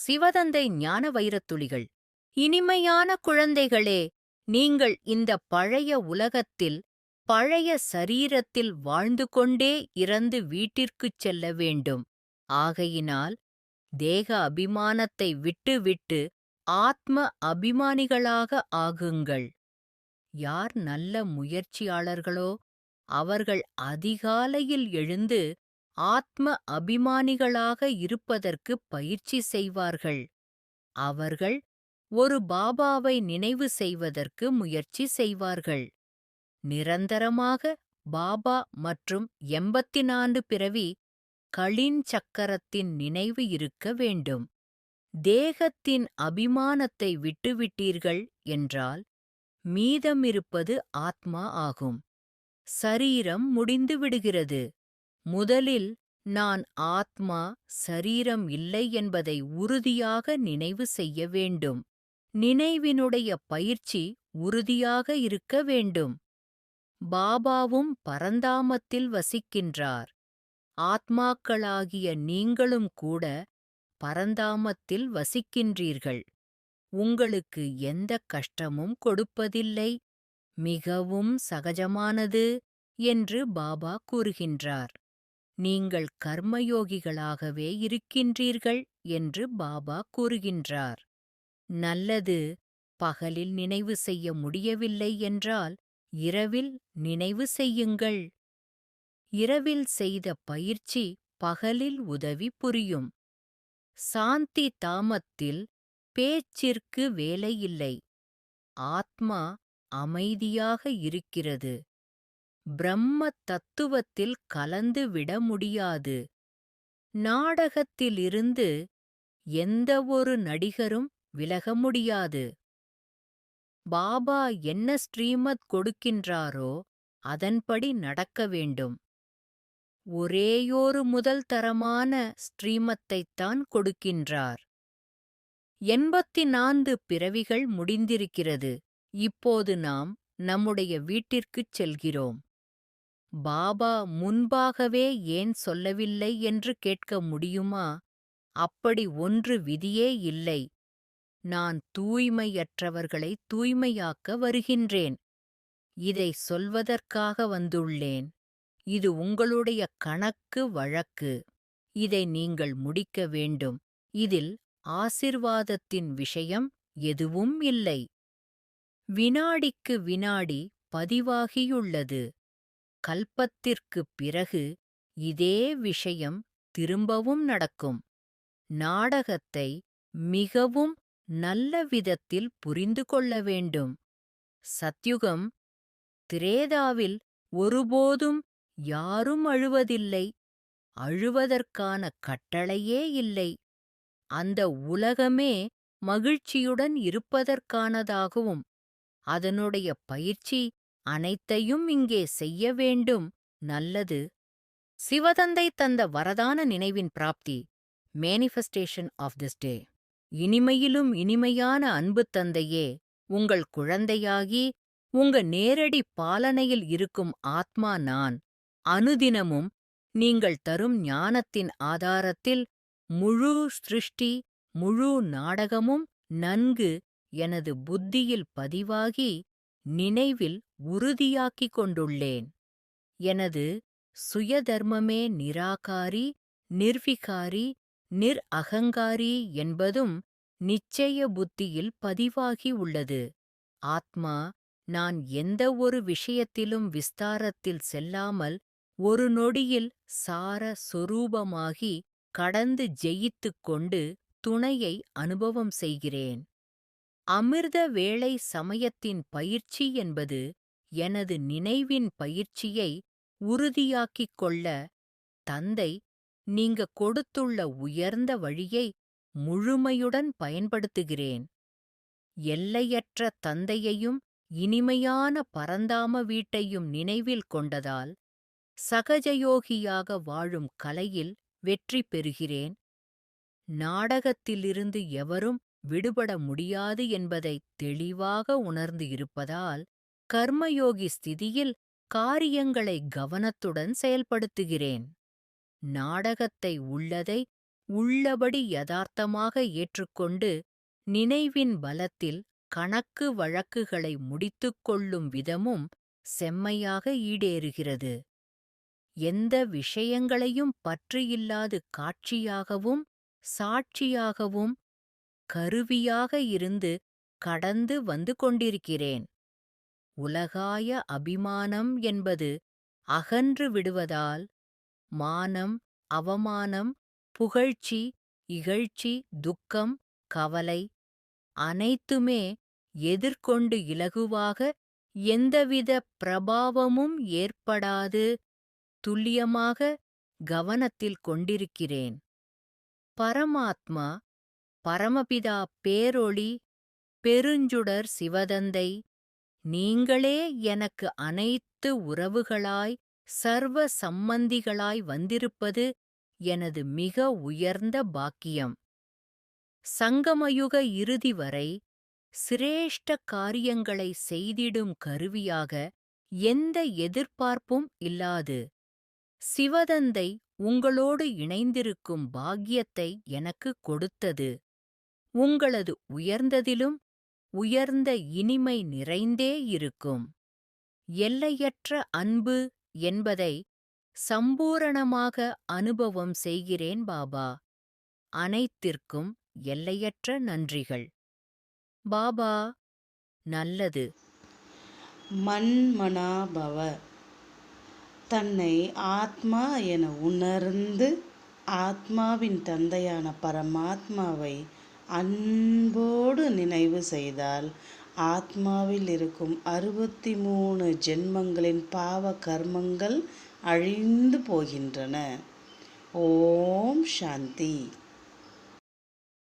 சிவதந்தை ஞான வைரத்துளிகள். இனிமையான குழந்தைகளே, நீங்கள் இந்த பழைய உலகத்தில் பழைய சரீரத்தில் வாழ்ந்து கொண்டே இறந்து வீட்டிற்குச் செல்ல வேண்டும். ஆகையினால் தேக அபிமானத்தை விட்டுவிட்டு ஆத்ம அபிமானிகளாக ஆகுங்கள். யார் நல்ல முயற்சியாளர்களோ அவர்கள் அதிகாலையில் எழுந்து ஆத்ம அபிமானிகளாக இருப்பதற்கு பயிற்சி செய்வார்கள். அவர்கள் ஒரு பாபாவை நினைவு செய்வதற்கு முயற்சி செய்வார்கள். நிரந்தரமாக பாபா மற்றும் 84 பிறவி களின் சக்கரத்தின் நினைவு இருக்க வேண்டும். தேகத்தின் அபிமானத்தை விட்டுவிட்டீர்கள் என்றால் மீதமிருப்பது ஆத்மா ஆகும். சரீரம் முடிந்து விடுகிறது. முதலில் நான் ஆத்மா, சரீரம் இல்லை என்பதை உறுதியாக நினைவு செய்ய வேண்டும். நினைவினுடைய பயிற்சி உறுதியாக இருக்க வேண்டும். பாபாவும் பரந்தாமத்தில் வசிக்கின்றார். ஆத்மாக்களாகிய நீங்களும் கூட பரந்தாமத்தில் வசிக்கின்றீர்கள். உங்களுக்கு எந்த கஷ்டமும் கொடுப்பதில்லை, மிகவும் சகஜமானது என்று பாபா கூறுகின்றார். நீங்கள் கர்மயோகிகளாகவே இருக்கின்றீர்கள் என்று பாபா கூறுகின்றார். நல்லது, பகலில் நினைவு செய்ய முடியவில்லை என்றால் இரவில் நினைவு செய்யுங்கள். இரவில் செய்த பயிற்சி பகலில் உதவி புரியும். சாந்தி தாமத்தில் பேச்சிற்கு வேலையில்லை. ஆத்மா அமைதியாக இருக்கிறது. பிரம்ம தத்துவத்தில் கலந்து விட முடியாது. நாடகத்திலிருந்து எந்தவொரு நடிகரும் விலக முடியாது. பாபா என்ன ஸ்ரீமத் கொடுக்கின்றாரோ அதன்படி நடக்க வேண்டும். ஒரேயொரு முதல் தரமான ஸ்ரீமத்தைத்தான் கொடுக்கின்றார். 84 பிறவிகள் முடிந்திருக்கிறது. இப்போது நாம் நம்முடைய வீட்டிற்குச் செல்கிறோம். பாபா முன்பாகவே ஏன் சொல்லவில்லை என்று கேட்க முடியுமா? அப்படி ஒன்று விதியே இல்லை. நான் தூய்மையற்றவர்களை தூய்மையாக்க வருகின்றேன். இதை சொல்வதற்காக வந்துள்ளேன். இது உங்களுடைய கணக்கு வழக்கு. இதை நீங்கள் முடிக்க வேண்டும். இதில் ஆசிர்வாதத்தின் விஷயம் எதுவும் இல்லை. வினாடிக்கு வினாடி பதிவாகியுள்ளது. கல்பத்திற்குப் பிறகு இதே விஷயம் திரும்பவும் நடக்கும். நாடகத்தை மிகவும் நல்ல விதத்தில் புரிந்து கொள்ள வேண்டும். சத்யுகம், திரேதாவில் ஒருபோதும் யாரும் அழுவதில்லை. அழுவதற்கான கட்டளையே இல்லை. அந்த உலகமே மகிழ்ச்சியுடன் இருப்பதற்கானதாகவும் அதனுடைய பயிற்சி அனைத்தையும் இங்கே செய்ய வேண்டும். நல்லது. சிவதந்தை தந்த வரதான நினைவின் பிராப்தி, மேனிஃபெஸ்டேஷன் ஆஃப் திஸ் டே. இனிமையிலும் இனிமையான அன்பு தந்தையே, உங்கள் குழந்தையாகி உங்க நேரடி பாலனையில் இருக்கும் ஆத்மா நான். அனுதினமும் நீங்கள் தரும் ஞானத்தின் ஆதாரத்தில் முழு சிருஷ்டி, முழு நாடகமும் நன்கு எனது புத்தியில் பதிவாகி நினைவில் உறுதியாக்கிக் கொண்டுள்ளேன். எனது சுயதர்மமே நிராகாரி, நிர்விகாரி, அகங்காரி என்பதும் நிச்சய புத்தியில் பதிவாகி உள்ளது. ஆத்மா, நான் எந்த ஒரு விஷயத்திலும் விஸ்தாரத்தில் செல்லாமல் ஒரு நொடியில் சார சொரூபமாகி கடந்து ஜெயித்துக் கொண்டு துணையை அனுபவம் செய்கிறேன். அமிர்த வேளை சமயத்தின் பயிற்சி என்பது எனது நினைவின் பயிற்சியை உறுதியாக்கிக் கொள்ள தந்தை நீங்க கொடுத்துள்ள உயர்ந்த வழியை முழுமையுடன் பயன்படுத்துகிறேன். எல்லையற்ற தந்தையையும் இனிமையான பரந்தாம வீட்டையும் நினைவில் கொண்டதால் சகஜயோகியாக வாழும் கலையில் வெற்றி பெறுகிறேன். நாடகத்திலிருந்து எவரும் விடுபட முடியாது என்பதை தெளிவாக உணர்ந்து இருப்பதால் கர்மயோகி ஸ்திதியில் காரியங்களை கவனத்துடன் செயல்படுத்துகிறேன். நாடகத்தை உள்ளதை உள்ளபடி யதார்த்தமாக ஏற்றுக்கொண்டு நினைவின் பலத்தில் கணக்கு வழக்குகளை முடித்துக் கொள்ளும் விதமும் செம்மையாக ஈடேறுகிறது. எந்த விஷயங்களையும் பற்றியில்லாது காட்சியாகவும் சாட்சியாகவும் கருவியாக இருந்து கடந்து வந்து கொண்டிருக்கிறேன். உலகாய அபிமானம் என்பது அகன்று விடுவதால் மானம், அவமானம், புகழ்ச்சி, இகழ்ச்சி, துக்கம், கவலை அனைத்துமே எதிர்கொண்டு இலகுவாக எந்தவித பிரபாவமும் ஏற்படாது துல்லியமாக கவனத்தில் கொண்டிருக்கிறேன். பரமாத்மா, பரமபிதா பேரொளி, பெருஞ்சுடர் சிவதந்தை, நீங்களே எனக்கு அனைத்து உறவுகளாய் சர்வ சம்பந்திகளாய் வந்திருப்பது எனது மிக உயர்ந்த பாக்கியம். சங்கமயுக இறுதி வரை சிரேஷ்ட காரியங்களை செய்திடும் கருவியாக எந்த எதிர்பார்ப்பும் இல்லாது சிவதந்தை உங்களோடு இணைந்திருக்கும் பாக்கியத்தை எனக்கு கொடுத்தது. உங்களது உயர்ந்ததிலும் உயர்ந்த இனிமை நிறைந்தே இருக்கும். எல்லையற்ற அன்பு என்பதை சம்பூரணமாக அனுபவம் செய்கிறேன் பாபா. அனைத்திற்கும் எல்லையற்ற நன்றிகள். பாபா, நல்லது. மன்மனாபவ. தன்னை ஆத்மா என உணர்ந்து ஆத்மாவின் தந்தையான பரமாத்மாவை அன்போடு நினைவு செய்தால் ஆத்மாவில் இருக்கும் 63 ஜென்மங்களின் பாவ கர்மங்கள் அழிந்து போகின்றன. ஓம் சாந்தி.